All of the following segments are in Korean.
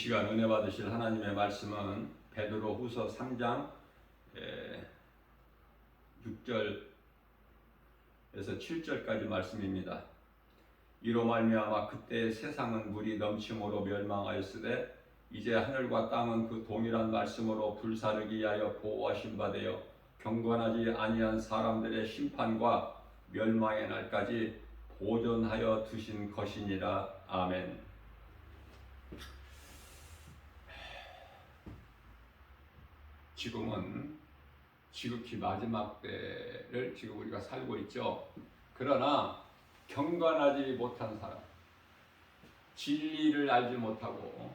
시간 은혜 받으실 하나님의 말씀은 베드로후서 3장 6절에서 7절까지 말씀입니다. 이로 말미암아 그때 세상은 물이 넘침으로 멸망하였으되 이제 하늘과 땅은 그 동일한 말씀으로 불사르기 위하여 보호하신 바 되어 경건하지 아니한 사람들의 심판과 멸망의 날까지 보존하여 두신 것이니라. 아멘. 지금은 지극히 마지막 때를 지금 우리가 살고 있죠. 그러나 경건하지 못한 사람, 진리를 알지 못하고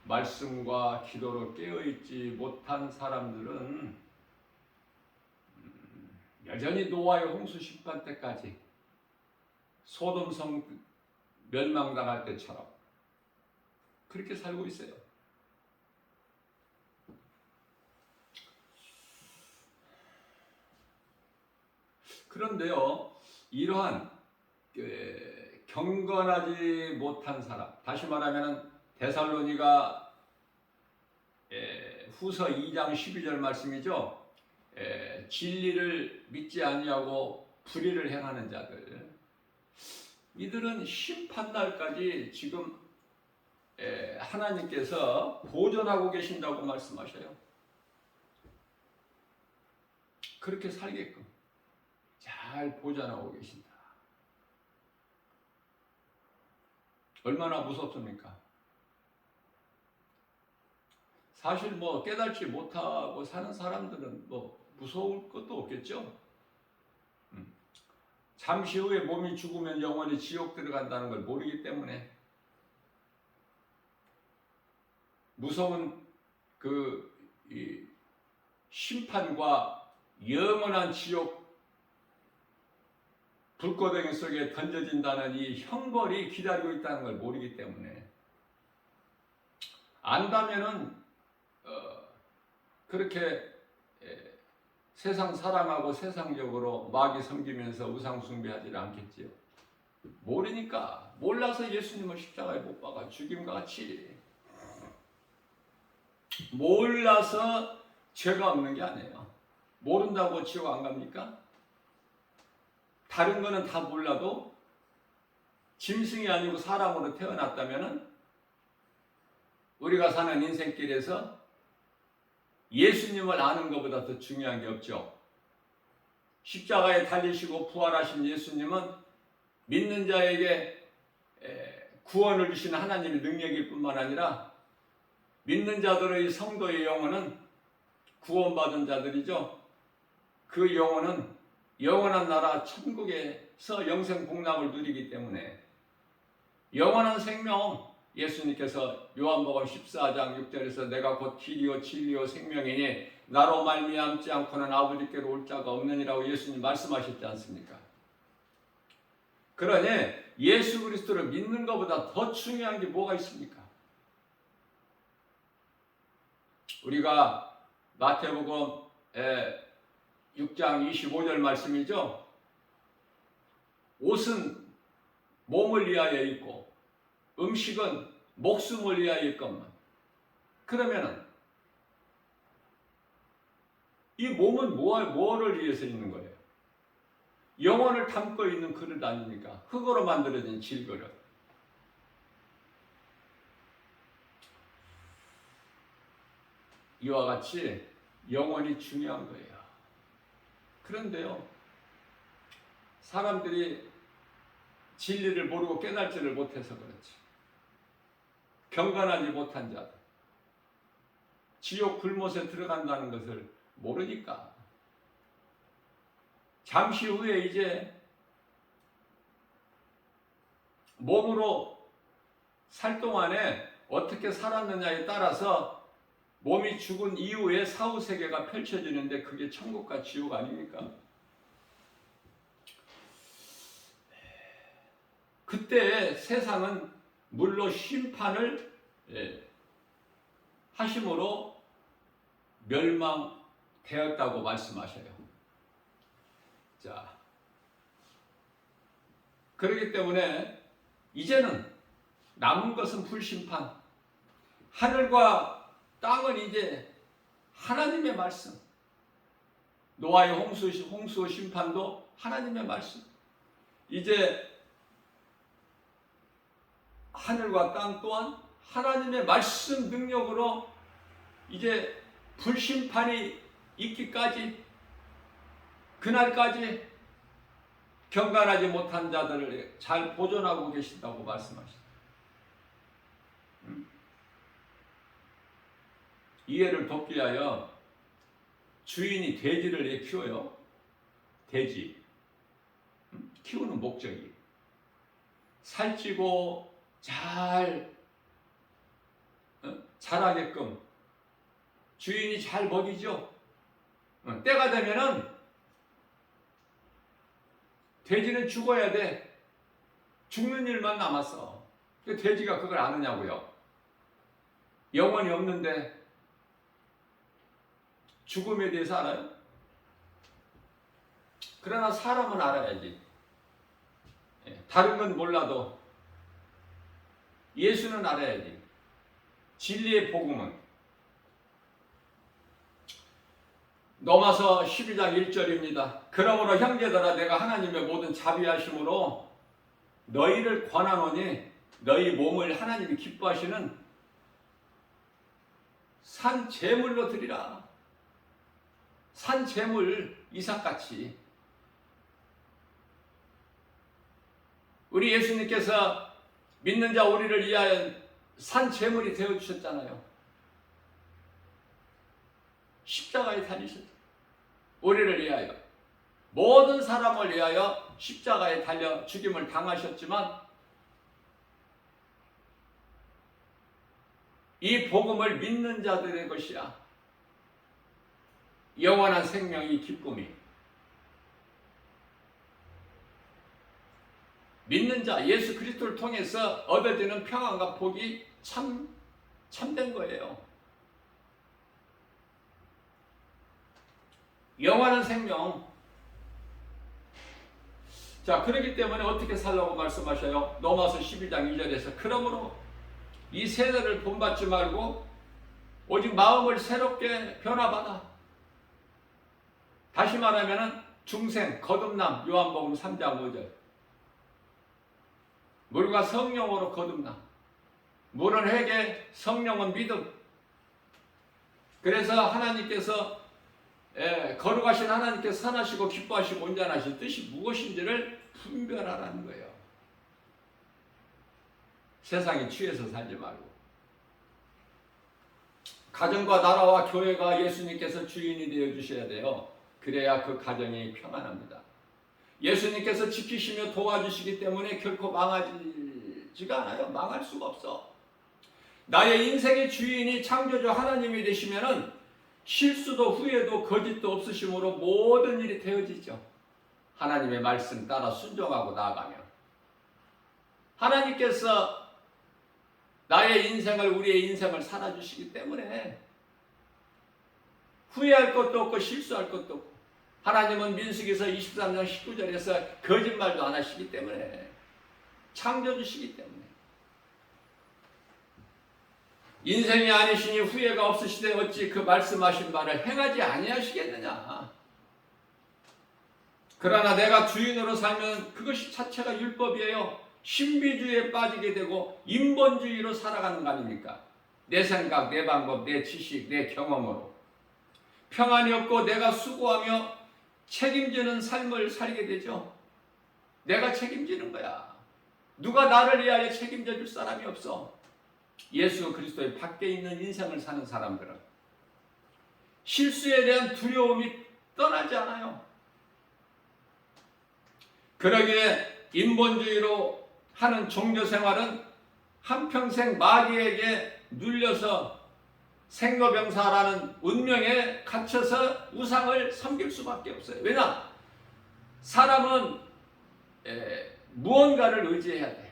말씀과 기도로 깨어있지 못한 사람들은 여전히 노아의 홍수 심판 때까지 소돔성 멸망당할 때처럼 그렇게 살고 있어요. 그런데요, 이러한 경건하지 못한 사람, 다시 말하면 데살로니가 후서 2장 12절 말씀이죠. 진리를 믿지 아니하고 불의를 행하는 자들, 이들은 심판날까지 지금 하나님께서 보존하고 계신다고 말씀하셔요. 그렇게 살게끔 잘 보존하고 계신다. 얼마나 무섭습니까? 사실 깨달지 못하고 사는 사람들은 무서울 것도 없겠죠. 잠시 후에 몸이 죽으면 영원히 지옥 들어간다는 걸 모르기 때문에 무서운 이 심판과 영원한 지옥 불고덩이 속에 던져진다는 이 형벌이 기다리고 있다는 걸 모르기 때문에 안다면은 그렇게 세상 사랑하고 세상적으로 마귀 섬기면서 우상 숭배하지 않겠지요. 모르니까, 몰라서 예수님을 십자가에 못 박아 죽임과 같이, 몰라서 죄가 없는 게 아니에요. 모른다고 지옥 안 갑니까? 다른 거는 다 몰라도 짐승이 아니고 사람으로 태어났다면 우리가 사는 인생길에서 예수님을 아는 것보다 더 중요한 게 없죠. 십자가에 달리시고 부활하신 예수님은 믿는 자에게 구원을 주시는 하나님의 능력일 뿐만 아니라 믿는 자들의 성도의 영혼은 구원받은 자들이죠. 그 영혼은 영원한 나라 천국에서 영생 복락을 누리기 때문에 영원한 생명, 예수님께서 요한복음 14장 6절에서 내가 곧 길이요 진리요 생명이니 나로 말미암지 않고는 아버지께로 올 자가 없느니라고 예수님 말씀하셨지 않습니까? 그러니 예수 그리스도를 믿는 것보다 더 중요한 게 뭐가 있습니까? 우리가 마태복음 6장 25절 말씀이죠. 옷은 몸을 위하여 입고 음식은 목숨을 위하여 입건만. 그러면은 이 몸은 뭐를 위해서 있는 거예요? 영혼을 담고 있는 그릇 아닙니까? 흙으로 만들어진 질그릇. 이와 같이 영혼이 중요한 거예요. 그런데요, 사람들이 진리를 모르고 깨달지를 못해서 그렇지. 경건하지 못한 자들, 지옥 불못에 들어간다는 것을 모르니까 잠시 후에 이제 몸으로 살 동안에 어떻게 살았느냐에 따라서 몸이 죽은 이후에 사후세계가 펼쳐지는데 그게 천국과 지옥 아닙니까? 그때 세상은 물로 심판을 하심으로 멸망되었다고 말씀하셔요. 자, 그렇기 때문에 이제는 남은 것은 불심판, 하늘과 땅은 이제 하나님의 말씀. 노아의 홍수 심판도 하나님의 말씀. 이제 하늘과 땅 또한 하나님의 말씀 능력으로 이제 불심판이 있기까지, 그날까지 경건하지 못한 자들을 잘 보존하고 계신다고 말씀하십니다. 이해를 돕기 위하여 주인이 돼지를 키워요. 돼지. 키우는 목적이 살찌고 잘 자라게끔 주인이 잘 먹이죠. 때가 되면은 돼지는 죽어야 돼. 죽는 일만 남았어. 돼지가 그걸 아느냐고요. 영혼이 없는데 죽음에 대해서 알아요? 그러나 사람은 알아야지. 다른 건 몰라도 예수는 알아야지. 진리의 복음은. 로마서 12장 1절입니다. 그러므로 형제들아 내가 하나님의 모든 자비하심으로 너희를 권하노니 너희 몸을 하나님이 기뻐하시는 산 제물로 드리라. 산 제물, 이삭같이. 우리 예수님께서 믿는 자 우리를 위하여 산 제물이 되어주셨잖아요. 십자가에 달리셨죠. 우리를 위하여, 모든 사람을 위하여 십자가에 달려 죽임을 당하셨지만 이 복음을 믿는 자들의 것이야. 영원한 생명이 기쁨이. 믿는 자 예수 그리스도를 통해서 얻어지는 평안과 복이 참된 거예요. 영원한 생명. 자, 그렇기 때문에 어떻게 살라고 말씀하셔요? 로마서 12장 2절에서 그러므로 이 세대를 본받지 말고 오직 마음을 새롭게 변화받아. 다시 말하면 중생, 거듭남, 요한복음 3장 5절. 물과 성령으로 거듭남. 물은 회개, 성령은 믿음. 그래서 하나님께서 거룩하신 하나님께서 선하시고 기뻐하시고 온전하신 뜻이 무엇인지를 분별하라는 거예요. 세상에 취해서 살지 말고. 가정과 나라와 교회가 예수님께서 주인이 되어주셔야 돼요. 그래야 그 가정이 평안합니다. 예수님께서 지키시며 도와주시기 때문에 결코 망하지가 않아요. 망할 수가 없어. 나의 인생의 주인이 창조주 하나님이 되시면은 실수도 후회도 거짓도 없으심으로 모든 일이 되어지죠. 하나님의 말씀 따라 순종하고 나아가면. 하나님께서 나의 인생을, 우리의 인생을 살아주시기 때문에 후회할 것도 없고 실수할 것도 없고, 하나님은 민수기서 23장 19절에서 거짓말도 안 하시기 때문에, 창조주시기 때문에. 인생이 아니시니 후회가 없으시되 어찌 그 말씀하신 바를 행하지 아니하시겠느냐. 그러나 내가 주인으로 살면 그것이 자체가 율법이에요. 신비주의에 빠지게 되고 인본주의로 살아가는 거 아닙니까? 내 생각, 내 방법, 내 지식, 내 경험으로 평안이 없고 내가 수고하며 책임지는 삶을 살게 되죠. 내가 책임지는 거야. 누가 나를 위하여 책임져 줄 사람이 없어. 예수 그리스도의 밖에 있는 인생을 사는 사람들은 실수에 대한 두려움이 떠나지 않아요. 그러기에 인본주의로 하는 종교생활은 한평생 마귀에게 눌려서 생로병사라는 운명에 갇혀서 우상을 섬길 수밖에 없어요. 왜냐? 사람은 무언가를 의지해야 돼.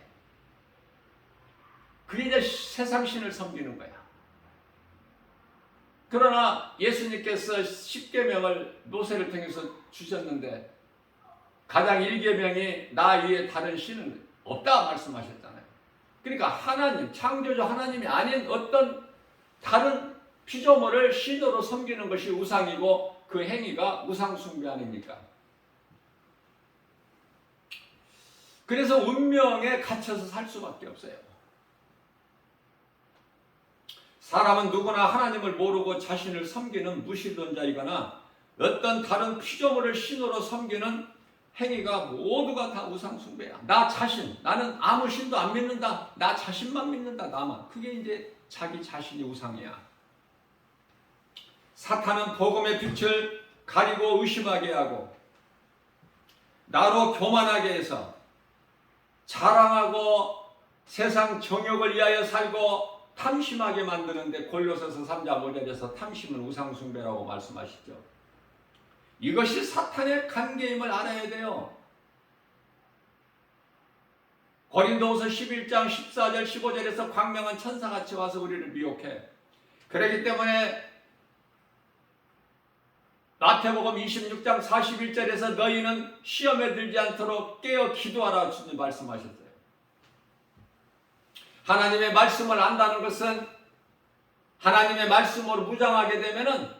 그게 이제 세상 신을 섬기는 거야. 그러나 예수님께서 10계명을 모세를 통해서 주셨는데 가장 1계명이 나 위에 다른 신은 없다 말씀하셨잖아요. 그러니까 하나님, 창조주 하나님이 아닌 어떤 다른 피조물을 신으로 섬기는 것이 우상이고 그 행위가 우상 숭배 아닙니까? 그래서 운명에 갇혀서 살 수밖에 없어요. 사람은 누구나 하나님을 모르고 자신을 섬기는 무신론자이거나 어떤 다른 피조물을 신으로 섬기는 행위가 모두가 다 우상 숭배야. 나 자신, 나는 아무 신도 안 믿는다. 나 자신만 믿는다. 나만. 그게 이제 자기 자신이 우상이야. 사탄은 복음의 빛을 가리고 의심하게 하고 나로 교만하게 해서 자랑하고 세상 정욕을 위하여 살고 탐심하게 만드는데 골로새서 3장 5절에서 탐심은 우상숭배라고 말씀하시죠. 이것이 사탄의 관계임을 알아야 돼요. 고린도후서 11장 14절 15절에서 광명한 천사같이 와서 우리를 미혹해. 그렇기 때문에 마태복음 26장 41절에서 너희는 시험에 들지 않도록 깨어 기도하라 주님 말씀하셨어요. 하나님의 말씀을 안다는 것은 하나님의 말씀으로 무장하게 되면은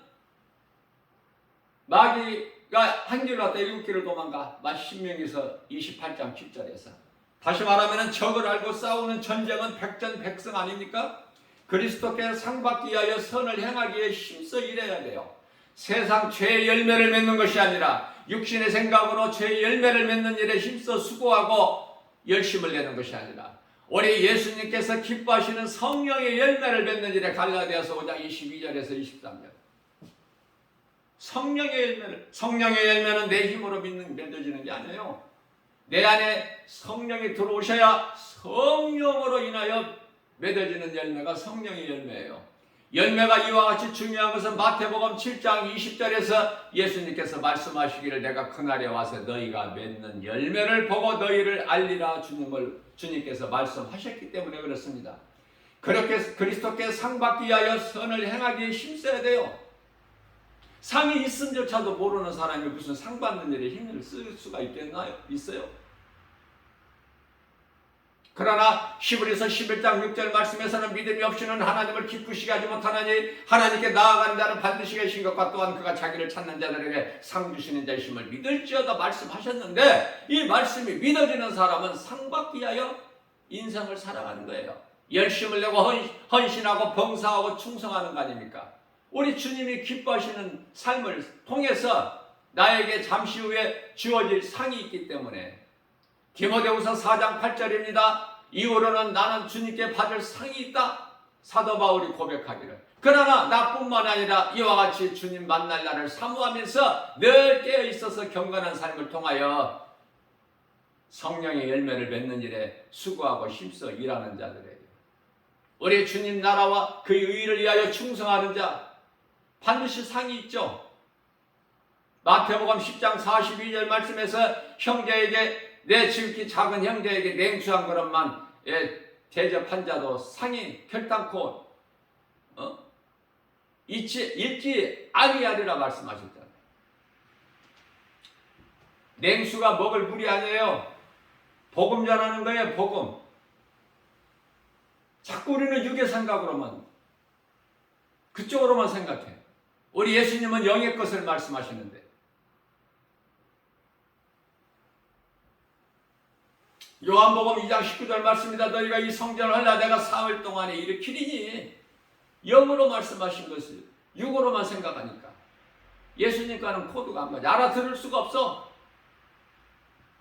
마귀가 한 길로 왔다 일곱 길을 도망가. 신명기서 28장 7절에서 다시 말하면 적을 알고 싸우는 전쟁은 백전백승 아닙니까? 그리스도께 상받기 위하여 선을 행하기에 힘써 일해야 돼요. 세상 죄의 열매를 맺는 것이 아니라 육신의 생각으로 죄의 열매를 맺는 일에 힘써 수고하고 열심을 내는 것이 아니라 우리 예수님께서 기뻐하시는 성령의 열매를 맺는 일에 갈라디아서 5장 22절에서 23절. 성령의 열매는 내 힘으로 맺어지는 게 아니에요. 내 안에 성령이 들어오셔야 성령으로 인하여 맺어지는 열매가 성령의 열매예요. 열매가 이와 같이 중요한 것은 마태복음 7장 20절에서 예수님께서 말씀하시기를 내가 그날에 와서 너희가 맺는 열매를 보고 너희를 알리라 주님께서 말씀하셨기 때문에 그렇습니다. 그렇게 그리스도께 상받기 위하여 선을 행하기에 힘써야 돼요. 상이 있음조차도 모르는 사람이 무슨 상 받는 일에 힘을 쓸 수가 있어요? 그러나 히브리서 11장 6절 말씀에서는 믿음이 없이는 하나님을 기쁘시게 하지 못하나니 하나님께 나아가는 자는 반드시 계신 것과 또한 그가 자기를 찾는 자들에게 상 주시는 자이심을 믿을지어다 말씀하셨는데 이 말씀이 믿어지는 사람은 상 받기 위하여 인생을 살아가는 거예요. 열심을 내고 헌신하고 봉사하고 충성하는 거 아닙니까? 우리 주님이 기뻐하시는 삶을 통해서 나에게 잠시 후에 주어질 상이 있기 때문에 디모데후서 4장 8절입니다. 이후로는 나는 주님께 받을 상이 있다. 사도 바울이 고백하기를. 그러나 나뿐만 아니라 이와 같이 주님 만날 날을 사모하면서 늘 깨어 있어서 경건한 삶을 통하여 성령의 열매를 맺는 일에 수고하고 힘써 일하는 자들에게 우리 주님 나라와 그의 의를 위하여 충성하는 자 반드시 상이 있죠. 마태복음 10장 42절 말씀에서 형제에게 내 지극히 작은 형제에게 냉수 한 그릇만 대접한 자도 상이 결단코 잃지 아니하리라 말씀하셨잖아요. 냉수가 먹을 물이 아니에요. 복음 전하는 거예요. 복음. 자꾸 우리는 육의 생각으로만 그쪽으로만 생각해. 우리 예수님은 영의 것을 말씀하시는데 요한복음 2장 19절 말씀입니다. 너희가 이 성전을 하려 내가 사흘 동안에 일으키리니 영으로 말씀하신 것을 육으로만 생각하니까 예수님과는 코드가 안 맞아. 알아들을 수가 없어.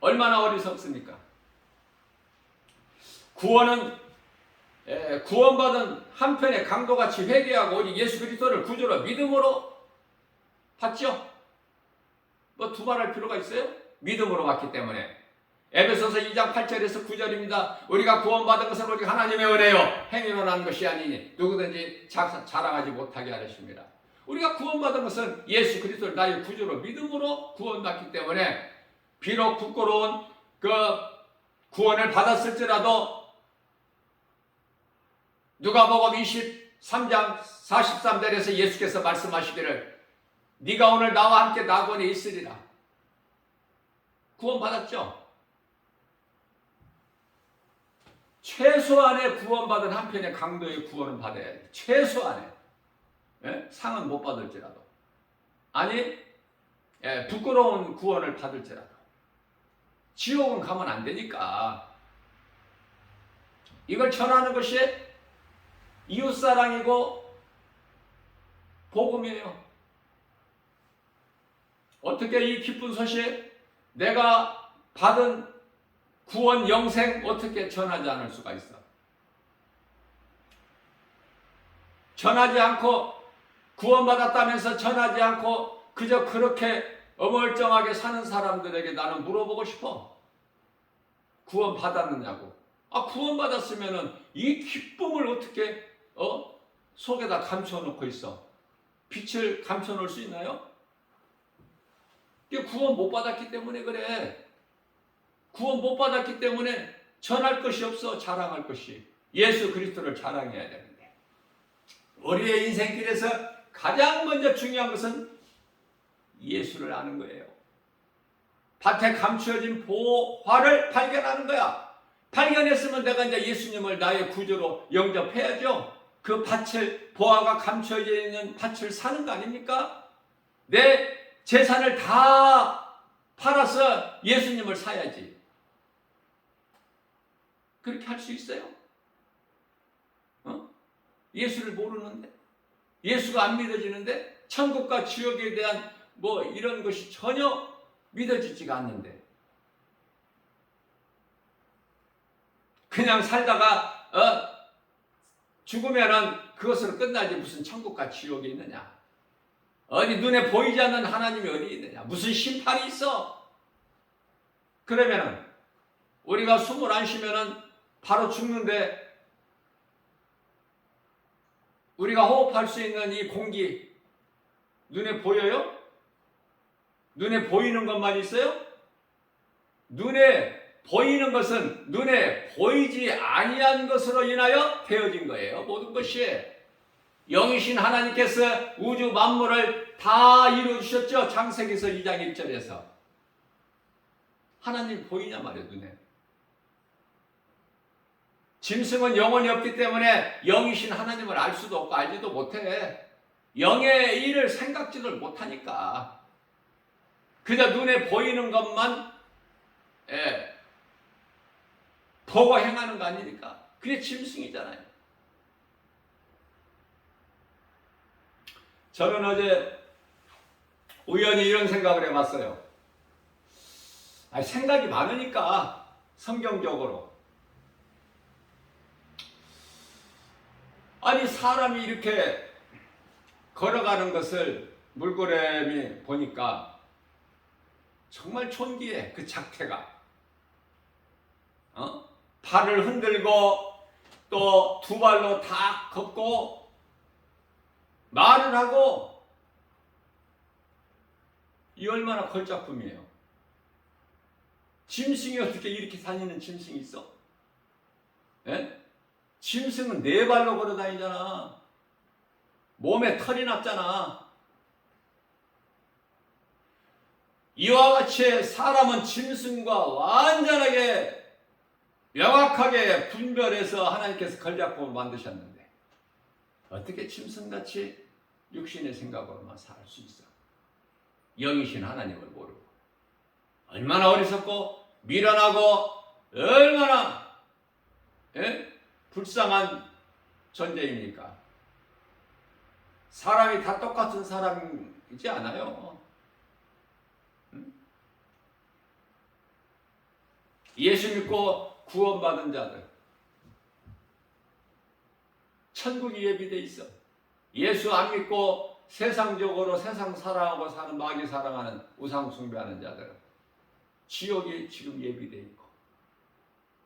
얼마나 어리석습니까? 구원받은 한편에 강도같이 회개하고 오직 예수 그리스도를 구주로 믿음으로 받죠. 뭐 두말할 필요가 있어요? 믿음으로 받기 때문에. 에베소서 2장 8절에서 9절입니다. 우리가 구원받은 것은 오직 하나님의 은혜요 행위로 난 것이 아니니 누구든지 자랑하지 못하게 하십니다. 우리가 구원받은 것은 예수 그리스도를 나의 구주로 믿음으로 구원받기 때문에 비록 부끄러운 그 구원을 받았을지라도 누가복음 23장 43절에서 예수께서 말씀하시기를 네가 오늘 나와 함께 낙원에 있으리라. 구원받았죠? 최소한의 구원받은 한편의 강도의 구원은 받아야 돼. 최소한의. 예? 상은 못 받을지라도. 아니, 예, 부끄러운 구원을 받을지라도. 지옥은 가면 안 되니까. 이걸 전하는 것이 이웃사랑이고 복음이에요. 어떻게 이 기쁜 소식, 내가 받은 구원 영생 어떻게 전하지 않을 수가 있어? 전하지 않고, 구원받았다면서 전하지 않고 그저 그렇게 어물쩡하게 사는 사람들에게 나는 물어보고 싶어. 구원받았느냐고. 구원받았으면은 이 기쁨을 어떻게 속에다 감춰놓고 있어? 빛을 감춰놓을 수 있나요? 이게 구원 못 받았기 때문에 그래. 구원 못 받았기 때문에 전할 것이 없어. 자랑할 것이. 예수 그리스도를 자랑해야 되는데. 우리의 인생길에서 가장 먼저 중요한 것은 예수를 아는 거예요. 밭에 감추어진 보화를 발견하는 거야. 발견했으면 내가 이제 예수님을 나의 구주로 영접해야죠. 그 밭을, 보화가 감춰져 있는 밭을 사는 거 아닙니까? 내 재산을 다 팔아서 예수님을 사야지. 그렇게 할 수 있어요? 예수를 모르는데? 예수가 안 믿어지는데? 천국과 지옥에 대한 이런 것이 전혀 믿어지지가 않는데. 그냥 살다가 죽으면은 그것으로 끝나지 무슨 천국과 지옥이 있느냐. 어디 눈에 보이지 않는 하나님이 어디 있느냐. 무슨 심판이 있어. 그러면은 우리가 숨을 안 쉬면은 바로 죽는데, 우리가 호흡할 수 있는 이 공기 눈에 보여요? 눈에 보이는 것만 있어요? 눈에 보이는 것은 눈에 보이지 아니한 것으로 인하여 되어진 거예요. 모든 것이. 영이신 하나님께서 우주 만물을 다 이루어주셨죠. 창세기서 2장 1절에서. 하나님 보이냐 말이에요. 눈에. 짐승은 영혼이 없기 때문에 영이신 하나님을 알 수도 없고 알지도 못해. 영의 일을 생각지를 못하니까. 그저 눈에 보이는 것만 보고 행하는 거 아니니까. 그게 짐승이잖아요. 저는 어제 우연히 이런 생각을 해봤어요. 생각이 많으니까 성경적으로. 사람이 이렇게 걸어가는 것을 물고래미 보니까 정말 존귀해. 그 작태가. 발을 흔들고 또 두 발로 다 걷고 말을 하고, 이 얼마나 걸작품이에요. 짐승이 어떻게 이렇게 다니는 짐승이 있어? 예? 짐승은 네 발로 걸어 다니잖아. 몸에 털이 났잖아. 이와 같이 사람은 짐승과 완전하게 명확하게 분별해서 하나님께서 걸작품을 만드셨는데 어떻게 짐승같이 육신의 생각으로만 살 수 있어? 영이신 하나님을 모르고. 얼마나 어리석고 미련하고 얼마나 불쌍한 존재입니까? 사람이 다 똑같은 사람이지 않아요. 예수 믿고 구원받은 자들, 천국이 예비되어 있어. 예수 안 믿고 세상적으로 세상 사랑하고 사는, 마귀 사랑하는, 우상 숭배하는 자들은 지옥이 지금 예비되어 있고,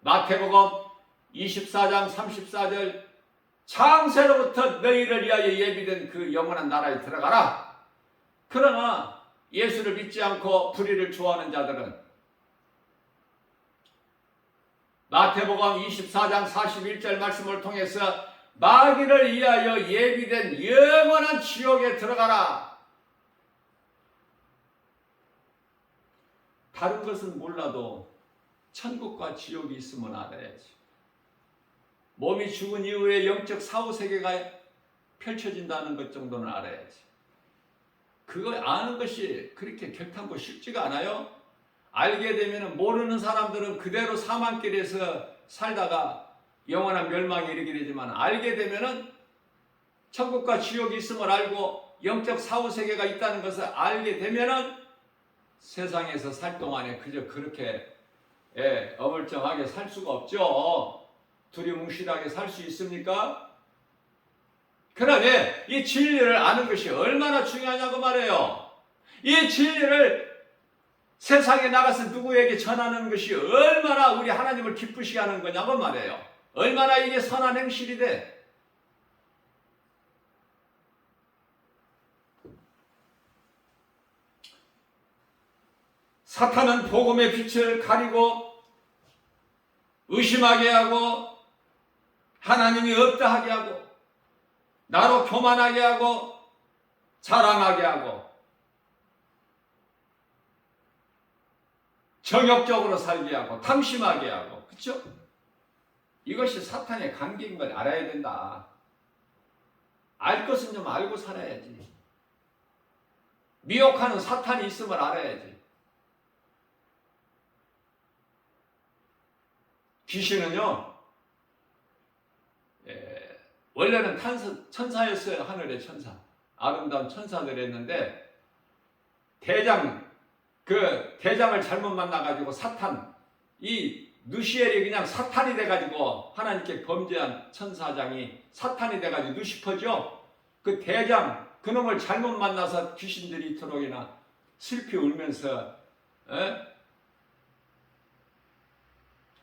마태복음 24장 34절 창세로부터 너희를 위하여 예비된 그 영원한 나라에 들어가라. 그러나 예수를 믿지 않고 불의를 좋아하는 자들은 마태복음 24장 41절 말씀을 통해서 마귀를 위하여 예비된 영원한 지옥에 들어가라. 다른 것은 몰라도 천국과 지옥이 있음을 알아야지. 몸이 죽은 이후에 영적 사후세계가 펼쳐진다는 것 정도는 알아야지. 그거 아는 것이 그렇게 결탄고 쉽지가 않아요. 알게 되면 모르는 사람들은 그대로 사망길에서 살다가 영원한 멸망에 이르게 되지만, 알게 되면은 천국과 지옥이 있음을 알고 영적 사후세계가 있다는 것을 알게 되면은 세상에서 살 동안에 그저 그렇게 어물쩡하게 살 수가 없죠. 두리뭉실하게 살 수 있습니까? 그러니 이 진리를 아는 것이 얼마나 중요하냐고 말해요. 이 진리를 세상에 나가서 누구에게 전하는 것이 얼마나 우리 하나님을 기쁘시게 하는 거냐고 말해요. 얼마나 이게 선한 행실이 돼. 사탄은 복음의 빛을 가리고 의심하게 하고 하나님이 없다 하게 하고 나로 교만하게 하고 자랑하게 하고 정욕적으로 살게 하고 탐심하게 하고, 그렇죠? 이것이 사탄의 관계인 걸 알아야 된다. 알 것은 좀 알고 살아야지. 미혹하는 사탄이 있음을 알아야지. 귀신은요, 원래는 천사였어요. 하늘의 천사, 아름다운 천사들이었는데 대장을 잘못 만나가지고 사탄, 이 누시엘이 그냥 사탄이 돼가지고 하나님께 범죄한 천사장이 사탄이 돼가지고 누시퍼죠. 그 대장, 그놈을 잘못 만나서 귀신들이 이토록이나 슬피 울면서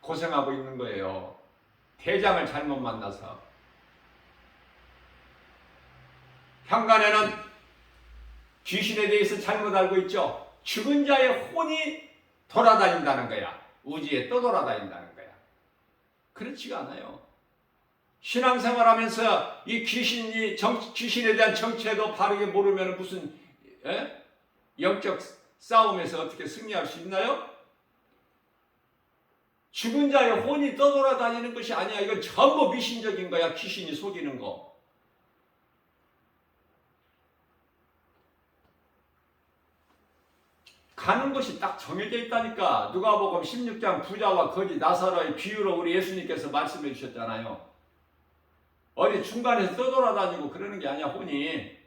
고생하고 있는 거예요. 대장을 잘못 만나서. 현관에는 귀신에 대해서 잘못 알고 있죠. 죽은 자의 혼이 돌아다닌다는 거야. 우주에 떠돌아다닌다는 거야. 그렇지가 않아요. 신앙생활하면서 이 귀신에 대한 정체도 바르게 모르면 무슨 영적 싸움에서 어떻게 승리할 수 있나요? 죽은 자의 혼이 떠돌아다니는 것이 아니야. 이건 전부 미신적인 거야. 귀신이 속이는 거. 가는 것이 딱 정해져 있다니까. 누가복음 16장 부자와 거지 나사로의 비유로 우리 예수님께서 말씀해 주셨잖아요. 어디 중간에서 떠돌아다니고 그러는 게 아니야, 혼이.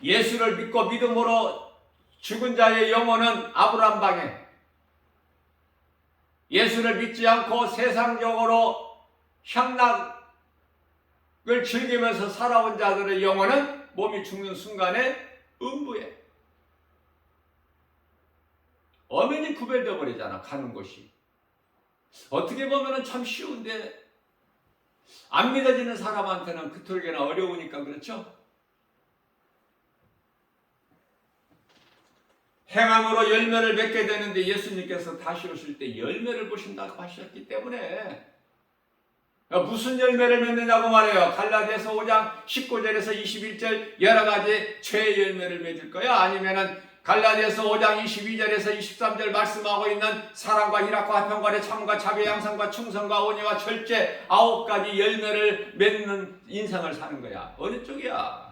예수를 믿고 믿음으로 죽은 자의 영혼은 아브라함 방에, 예수를 믿지 않고 세상적으로 향락을 즐기면서 살아온 자들의 영혼은 몸이 죽는 순간에 음부에 엄연히 구별되어 버리잖아. 가는 곳이. 어떻게 보면 참 쉬운데 안 믿어지는 사람한테는 그토록이나 어려우니까 그렇죠. 행함으로 열매를 맺게 되는데 예수님께서 다시 오실 때 열매를 보신다고 하셨기 때문에, 무슨 열매를 맺느냐고 말해요. 갈라디아서 5장 19절에서 21절 여러 가지 죄의 열매를 맺을 거야? 아니면은 갈라디아서 5장 22절에서 23절 말씀하고 있는 사랑과 희락과 화평과 참과 자비 양성과 충성과 온유와 절제 9가지 열매를 맺는 인생을 사는 거야? 어느 쪽이야?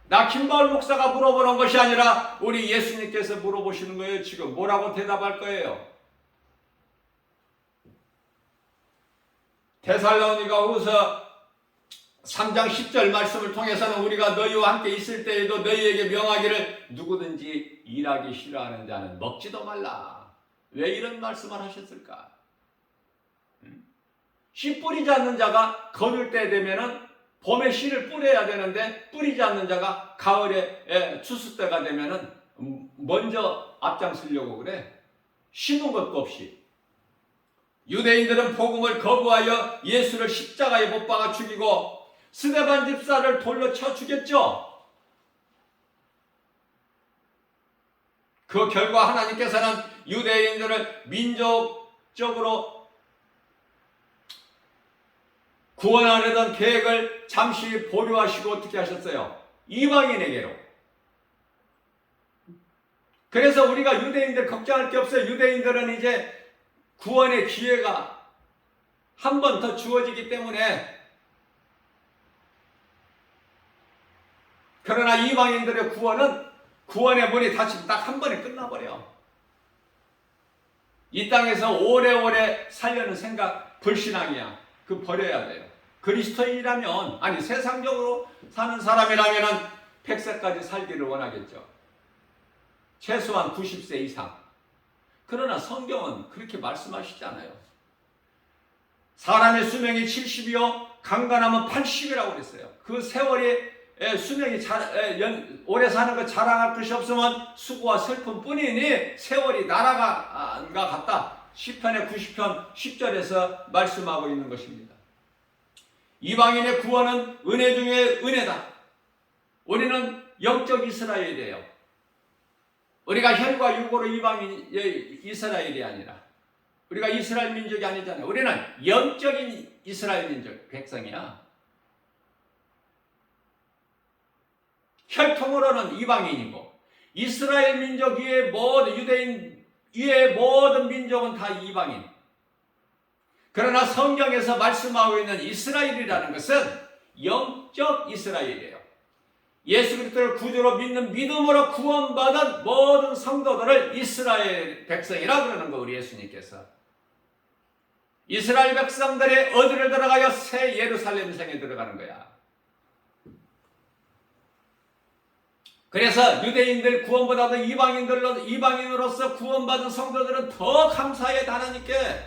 나 김바울 목사가 물어보는 것이 아니라 우리 예수님께서 물어보시는 거예요. 지금 뭐라고 대답할 거예요? 데살로니가후서 3장 10절 말씀을 통해서는 우리가 너희와 함께 있을 때에도 너희에게 명하기를 누구든지 일하기 싫어하는 자는 먹지도 말라. 왜 이런 말씀을 하셨을까? 씨 뿌리지 않는 자가 거둘 때 되면은 봄에 씨를 뿌려야 되는데 뿌리지 않는 자가 가을에 추수 때가 되면은 먼저 앞장서려고 그래. 심은 것도 없이. 유대인들은 복음을 거부하여 예수를 십자가에 못 박아 죽이고 스데반 집사를 돌로 쳐 죽였죠. 그 결과 하나님께서는 유대인들을 민족적으로 구원하려던 계획을 잠시 보류하시고 어떻게 하셨어요? 이방인에게로. 그래서 우리가 유대인들 걱정할 게 없어요. 유대인들은 이제 구원의 기회가 한 번 더 주어지기 때문에. 그러나 이방인들의 구원의 문이 닫히면 딱 한 번에 끝나버려. 이 땅에서 오래오래 살려는 생각 불신앙이야. 그거 버려야 돼요. 그리스도인이라면, 아니 세상적으로 사는 사람이라면 100세까지 살기를 원하겠죠. 최소한 90세 이상. 그러나 성경은 그렇게 말씀하시지 않아요. 사람의 수명이 70이요 강건하면 80이라고 그랬어요. 그 세월이 수명이 오래 사는 거 자랑할 것이 없으면 수고와 슬픔뿐이니 세월이 날아가 같다. 시편의 90편 10절에서 말씀하고 있는 것입니다. 이방인의 구원은 은혜 중에 은혜다. 우리는 영적 이스라엘이에요. 우리가 혈과 육으로 이방인 이스라엘이 아니라, 우리가 이스라엘 민족이 아니잖아요. 우리는 영적인 이스라엘 민족 백성이야. 혈통으로는 이방인이고 이스라엘 민족 위에 모든 유대인 위에 모든 민족은 다 이방인. 그러나 성경에서 말씀하고 있는 이스라엘이라는 것은 영적 이스라엘이에요. 예수 그리스도를 구주로 믿는 믿음으로 구원받은 모든 성도들을 이스라엘 백성이라고 그러는 거, 우리 예수님께서. 이스라엘 백성들이 어디를 들어가요? 새 예루살렘 성에 들어가는 거야. 그래서 유대인들 구원보다도 이방인으로서 구원받은 성도들은 더 감사해야 하나님께.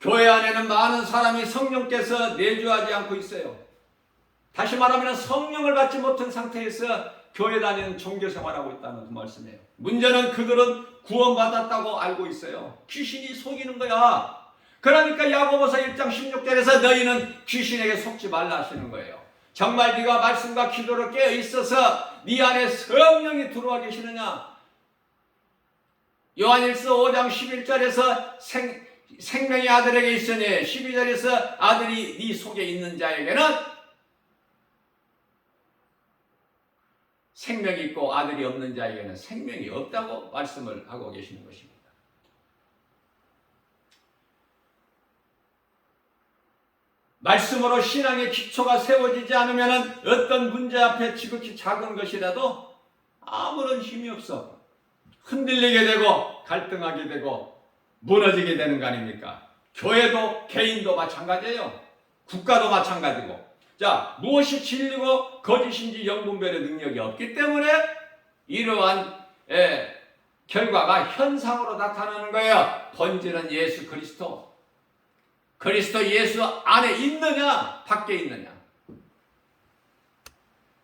교회 안에는 많은 사람이 성령께서 내주하지 않고 있어요. 다시 말하면 성령을 받지 못한 상태에서 교회 다니는 종교 생활하고 있다는 그 말씀이에요. 문제는 그들은 구원받았다고 알고 있어요. 귀신이 속이는 거야. 그러니까 야고보서 1장 16절에서 너희는 귀신에게 속지 말라 하시는 거예요. 정말 네가 말씀과 기도로 깨어 있어서 네 안에 성령이 들어와 계시느냐? 요한일서 5장 11절에서 생명이 아들에게 있으니 12절에서 아들이 네 속에 있는 자에게는 생명이 있고 아들이 없는 자에게는 생명이 없다고 말씀을 하고 계시는 것입니다. 말씀으로 신앙의 기초가 세워지지 않으면 어떤 문제 앞에 지극히 작은 것이라도 아무런 힘이 없어. 흔들리게 되고 갈등하게 되고 무너지게 되는 거 아닙니까? 교회도 개인도 마찬가지예요. 국가도 마찬가지고. 자, 무엇이 진리고 거짓인지 영분별의 능력이 없기 때문에 이러한 결과가 현상으로 나타나는 거예요. 본질은 예수 그리스도. 그리스도 예수 안에 있느냐 밖에 있느냐.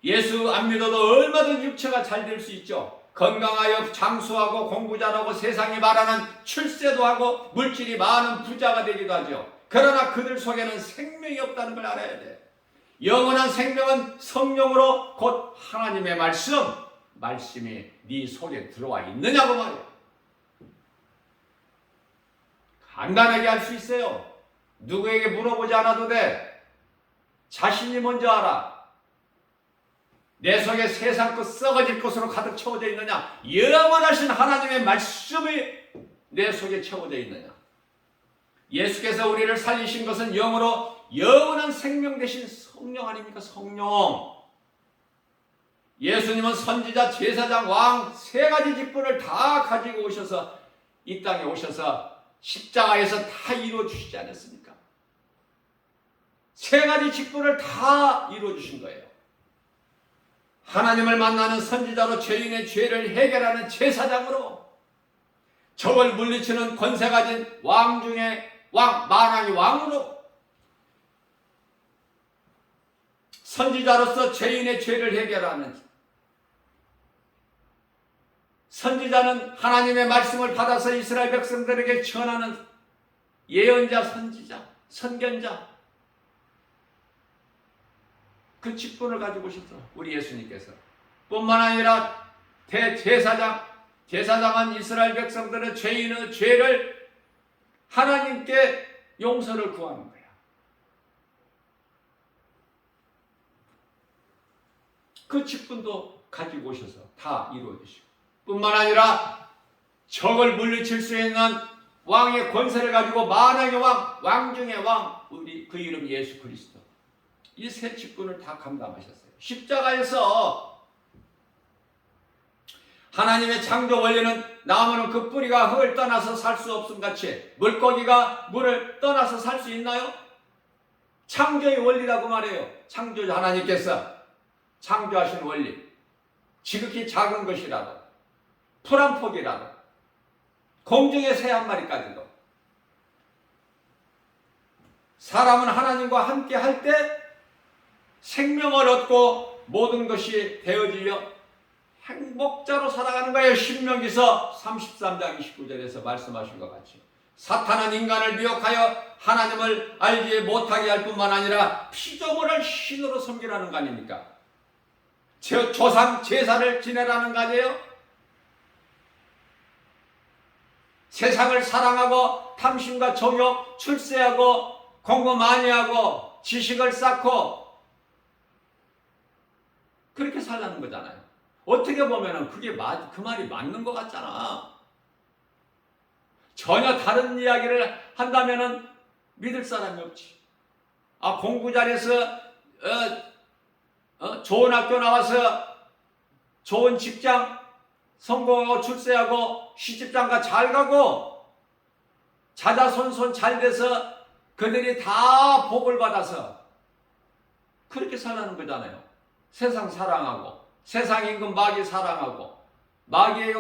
예수 안 믿어도 얼마든 육체가 잘 될 수 있죠. 건강하여 장수하고 공부 잘하고 세상이 말하는 출세도 하고 물질이 많은 부자가 되기도 하죠. 그러나 그들 속에는 생명이 없다는 걸 알아야 돼. 영원한 생명은 성령으로 곧 하나님의 말씀이 네 속에 들어와 있느냐고 말이야. 간단하게 할 수 있어요. 누구에게 물어보지 않아도 돼. 자신이 먼저 알아. 내 속에 세상 것 썩어질 것으로 가득 채워져 있느냐? 영원하신 하나님의 말씀이 내 속에 채워져 있느냐? 예수께서 우리를 살리신 것은 영으로 영원한 생명 되신 성령 아닙니까? 성령. 예수님은 선지자, 제사장, 왕 세 가지 직분을 다 가지고 오셔서 이 땅에 오셔서 십자가에서 다 이루어 주시지 않았습니까? 세 가지 직분을 다 이루어 주신 거예요. 하나님을 만나는 선지자로 죄인의 죄를 해결하는 제사장으로, 적을 물리치는 권세 가진 왕 중에 만왕의 왕으로, 선지자로서 죄인의 죄를 해결하는, 선지자는 하나님의 말씀을 받아서 이스라엘 백성들에게 전하는 예언자, 선지자, 선견자, 그 직분을 가지고 오셨어 우리 예수님께서. 뿐만 아니라 대제사장, 제사장은 이스라엘 백성들의 죄인의 죄를 하나님께 용서를 구하는 거야. 그 직분도 가지고 오셔서 다 이루어주시고, 뿐만 아니라 적을 물리칠 수 있는 왕의 권세를 가지고 만왕의 왕, 왕 중의 왕, 우리 그 이름 예수 그리스도, 이 세 직분을 다 감당하셨어요. 십자가에서 하나님의 창조 원리는 나무는 그 뿌리가 흙을 떠나서 살 수 없음 같이 물고기가 물을 떠나서 살 수 있나요? 창조의 원리라고 말해요. 창조자 하나님께서 창조하신 원리, 지극히 작은 것이라도, 풀 한 폭이라도, 공중의 새 한 마리까지도, 사람은 하나님과 함께 할 때 생명을 얻고 모든 것이 되어지려 행복자로 살아가는 거예요. 신명기서 33장 29절에서 말씀하신 것 같이 사탄은 인간을 미혹하여 하나님을 알지 못하게 할 뿐만 아니라 피조물을 신으로 섬기라는 거 아닙니까? 조상 제사를 지내라는 거 아니에요? 세상을 사랑하고 탐심과 정욕, 출세하고 공부 많이 하고 지식을 쌓고 그렇게 살라는 거잖아요. 어떻게 보면 그게 그 말이 맞는 것 같잖아. 전혀 다른 이야기를 한다면 믿을 사람이 없지. 공부 잘해서 좋은 학교 나와서 좋은 직장 성공하고 출세하고 시집장가 잘 가고 자자손손 잘 돼서 그들이 다 복을 받아서 그렇게 살라는 거잖아요. 세상 사랑하고 세상 임금 마귀 사랑하고 마귀에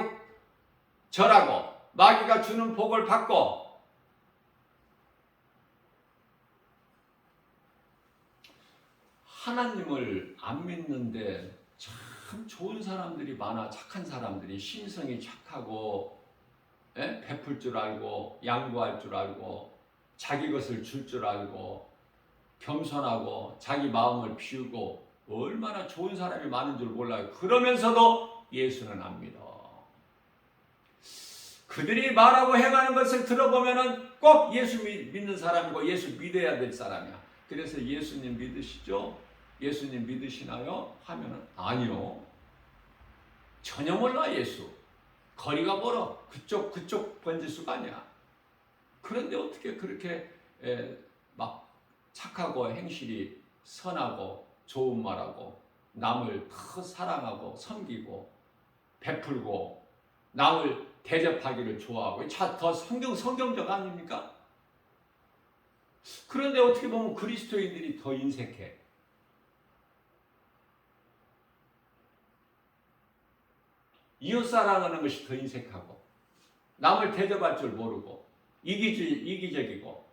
절하고 마귀가 주는 복을 받고, 하나님을 안 믿는데 참 좋은 사람들이 많아. 착한 사람들이, 심성이 착하고 베풀 줄 알고 양보할 줄 알고 자기 것을 줄 줄 알고 겸손하고 자기 마음을 비우고 얼마나 좋은 사람이 많은 줄 몰라요. 그러면서도 예수는 안 믿어. 그들이 말하고 행하는 것을 들어보면은 꼭 예수 믿는 사람이고 예수 믿어야 될 사람이야. 그래서 예수님 믿으시죠? 예수님 믿으시나요? 하면은 아니요. 전혀 몰라. 예수. 거리가 멀어. 그쪽 번지수가 아니야. 그런데 어떻게 그렇게 막 착하고 행실이 선하고 좋은 말하고 남을 더 사랑하고 섬기고 베풀고 남을 대접하기를 좋아하고 더 성경적 아닙니까? 그런데 어떻게 보면 그리스도인들이 더 인색해. 이웃사랑하는 것이 더 인색하고 남을 대접할 줄 모르고 이기적이고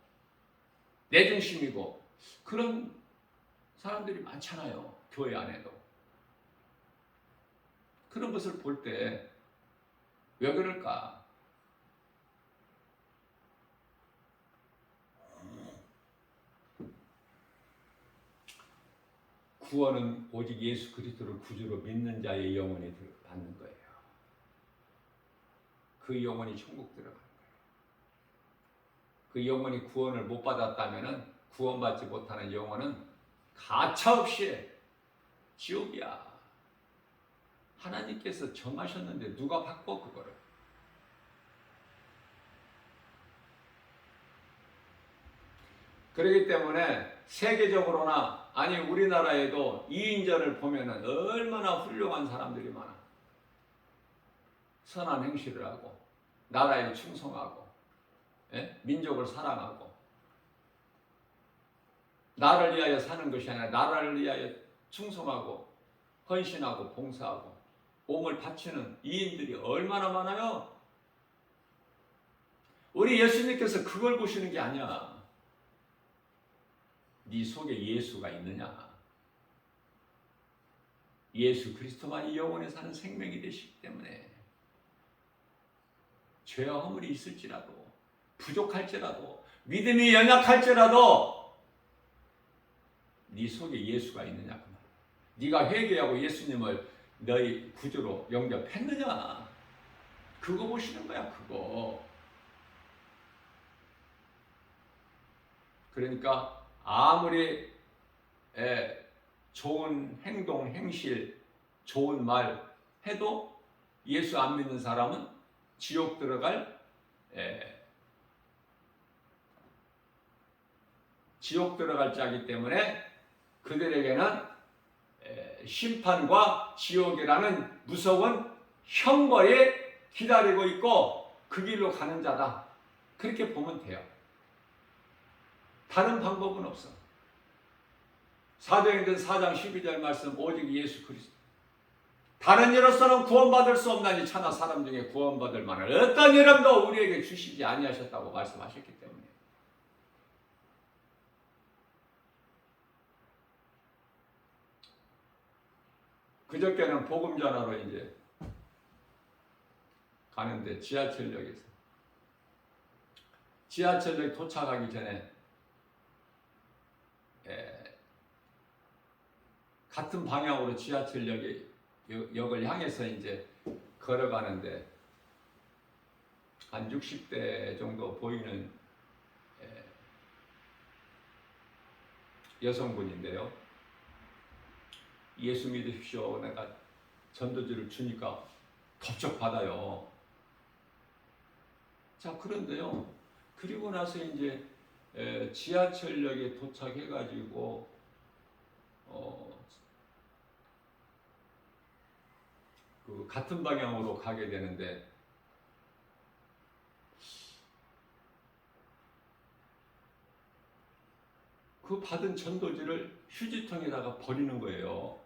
내중심이고 그런 사람들이 많잖아요. 교회 안에도. 그런 것을 볼 때 왜 그럴까? 구원은 오직 예수 그리스도를 구주로 믿는 자의 영혼이 받는 거예요. 그 영혼이 천국 들어가는 거예요. 그 영혼이 구원을 못 받았다면 구원받지 못하는 영혼은 가차없이 지옥이야. 하나님께서 정하셨는데 누가 바꿔 그거를. 그렇기 때문에 세계적으로나 아니 우리나라에도 이인전을 보면은 얼마나 훌륭한 사람들이 많아. 선한 행실을 하고 나라에 충성하고 민족을 사랑하고 나를 위하여 사는 것이 아니라 나라를 위하여 충성하고 헌신하고 봉사하고 몸을 바치는 이인들이 얼마나 많아요. 우리 예수님께서 그걸 보시는 게 아니야. 네 속에 예수가 있느냐. 예수 그리스도만이 영원에 사는 생명이 되시기 때문에 죄와 허물이 있을지라도 부족할지라도 믿음이 연약할지라도 네 속에 예수가 있느냐 그 말. 네가 회개하고 예수님을 너희 구주로 영접했느냐. 그거 보시는 거야. 그거. 그러니까 아무리 좋은 행동, 행실, 좋은 말 해도 예수 안 믿는 사람은 지옥 들어갈 자이기 때문에 그들에게는 심판과 지옥이라는 무서운 형벌이 기다리고 있고 그 길로 가는 자다. 그렇게 보면 돼요. 다른 방법은 없어. 사도행전 4장 12절 말씀 오직 예수 그리스도 다른 이로서는 구원받을 수 없나니 차나 사람 중에 구원받을 만한 어떤 이름도 우리에게 주시지 아니하셨다고 말씀하셨기 때문에 그저께는 복음 전하러 이제 가는데 지하철역 도착하기 전에 같은 방향으로 지하철역을 향해서 이제 걸어가는데 한 60대 정도 보이는 여성분인데요. 예수 믿으십시오. 내가 전도지를 주니까 덥석 받아요. 자, 그런데요. 그리고 나서 이제 지하철역에 도착해가지고 그 같은 방향으로 가게 되는데 그 받은 전도지를 휴지통에다가 버리는 거예요.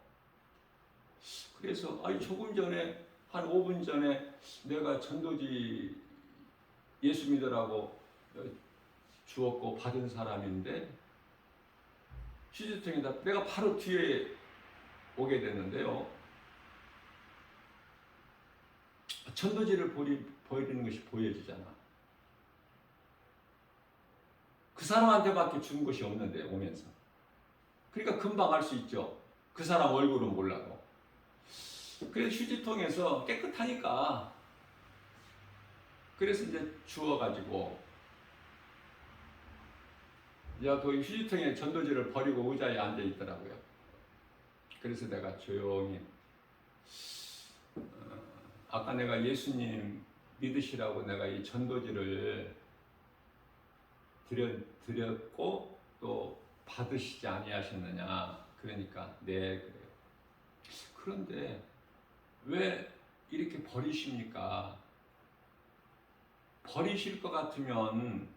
그래서 조금 전에 한 5분 전에 내가 전도지 예수 믿으라고 주었고 받은 사람인데 휴지통에다 내가 바로 뒤에 오게 됐는데요. 전도지를 버리는 것이 보여지잖아. 그 사람한테밖에 준 것이 없는데 오면서. 그러니까 금방 알 수 있죠. 그 사람 얼굴은 몰라도. 그래서 휴지통에서 깨끗하니까 그래서 이제 주워가지고 그 휴지통에 전도지를 버리고 의자에 앉아 있더라고요. 그래서 내가 조용히 아까 내가 예수님 믿으시라고 내가 이 전도지를 드렸고 또 받으시지 아니하셨느냐. 그러니까 네 그래요. 그런데 왜 이렇게 버리십니까? 버리실 것 같으면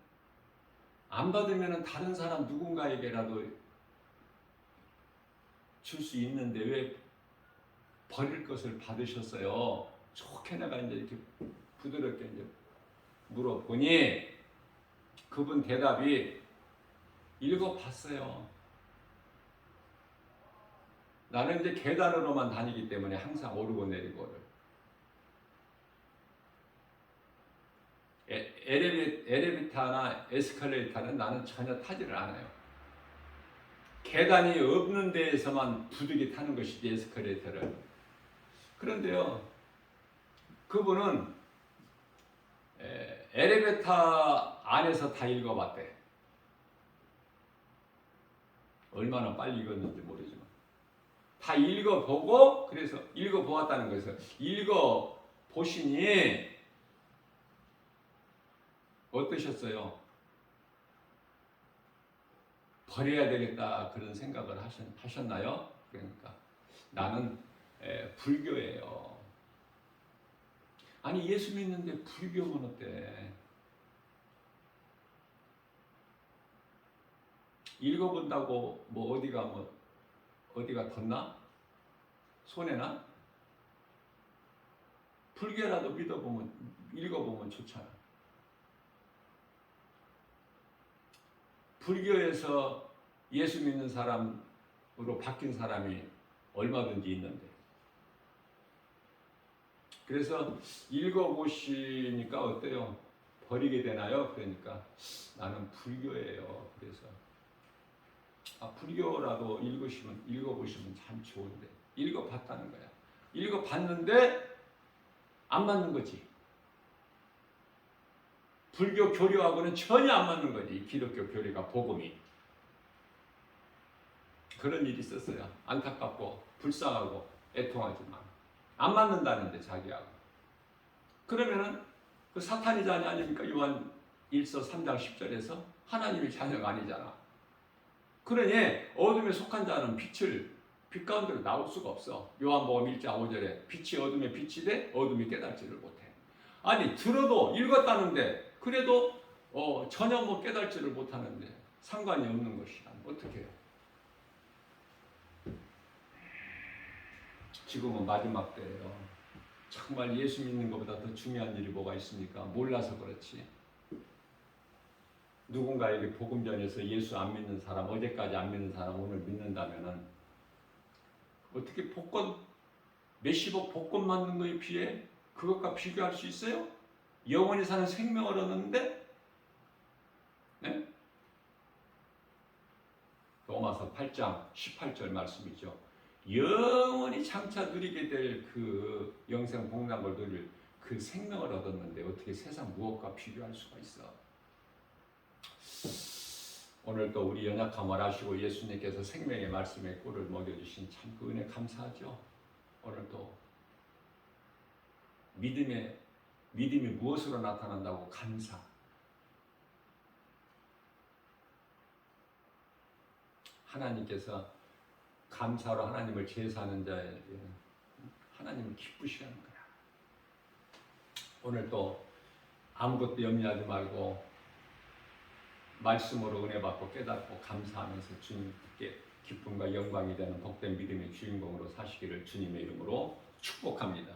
안 받으면 다른 사람 누군가에게라도 줄 수 있는데 왜 버릴 것을 받으셨어요? 좋게 내가 이제 이렇게 부드럽게 이제 물어보니 그분 대답이 읽어봤어요. 나는 이제 계단으로만 다니기 때문에 항상 오르고 내리고를. 엘리베이터나 에스컬레이터는 나는 전혀 타지를 않아요. 계단이 없는 데에서만 부득이 타는 것이지 에스컬레이터를. 그런데요, 그분은 엘리베이터 안에서 다 읽어봤대. 얼마나 빨리 읽었는지 모르지만 다 읽어보고 그래서 읽어보았다는 거에서 읽어보시니 어떠셨어요? 버려야 되겠다 그런 생각을 하셨나요? 그러니까 나는 불교예요. 아니 예수 믿는데 불교는 어때? 읽어본다고 어디가 덧나? 손해나? 불교라도 읽어보면 좋잖아. 불교에서 예수 믿는 사람으로 바뀐 사람이 얼마든지 있는데. 그래서 읽어보시니까 어때요? 버리게 되나요? 그러니까 나는 불교예요. 그래서 불교라도 읽어보시면 참 좋은데 읽어봤다는 거야. 읽어봤는데 안 맞는 거지. 불교 교리하고는 전혀 안 맞는 거지. 기독교 교리가 복음이. 그런 일이 있었어요. 안타깝고 불쌍하고 애통하지만 안 맞는다는데 자기하고. 그러면은 그 사탄이 자녀 아닙니까? 요한 1서 3장 10절에서 하나님의 자녀가 아니잖아. 그러니 어둠에 속한 자는 빛 가운데로 나올 수가 없어. 요한복음 1장 5절에 빛이 어둠에 빛이 돼 어둠이 깨닫지를 못해. 아니 들어도 읽었다는데 그래도 전혀 뭐 깨닫지를 못하는데 상관이 없는 것이라 어떻게 해요? 지금은 마지막 때예요. 정말 예수 믿는 것보다 더 중요한 일이 뭐가 있습니까? 몰라서 그렇지. 누군가에게 복음 전해서 예수 안 믿는 사람, 어제까지 안 믿는 사람 오늘 믿는다면은 어떻게 복권 몇십억 복권 맞는 거에 비해 그것과 비교할 수 있어요? 영원히 사는 생명을 얻었는데, 네? 로마서 8장 18절 말씀이죠. 영원히 장차 누리게 될 그 영생 복락을 누릴 그 생명을 얻었는데 어떻게 세상 무엇과 비교할 수가 있어? 오늘 또 우리 연약함을 아시고 예수님께서 생명의 말씀에 꿀을 먹여주신 참 그 은혜 감사하죠. 오늘 또 믿음이 무엇으로 나타난다고 감사. 하나님께서 감사로 하나님을 제사하는 자에게는 하나님을 기쁘시하는 거야. 오늘 또 아무것도 염려하지 말고 말씀으로 은혜 받고 깨닫고 감사하면서 주님께 기쁨과 영광이 되는 복된 믿음의 주인공으로 사시기를 주님의 이름으로 축복합니다.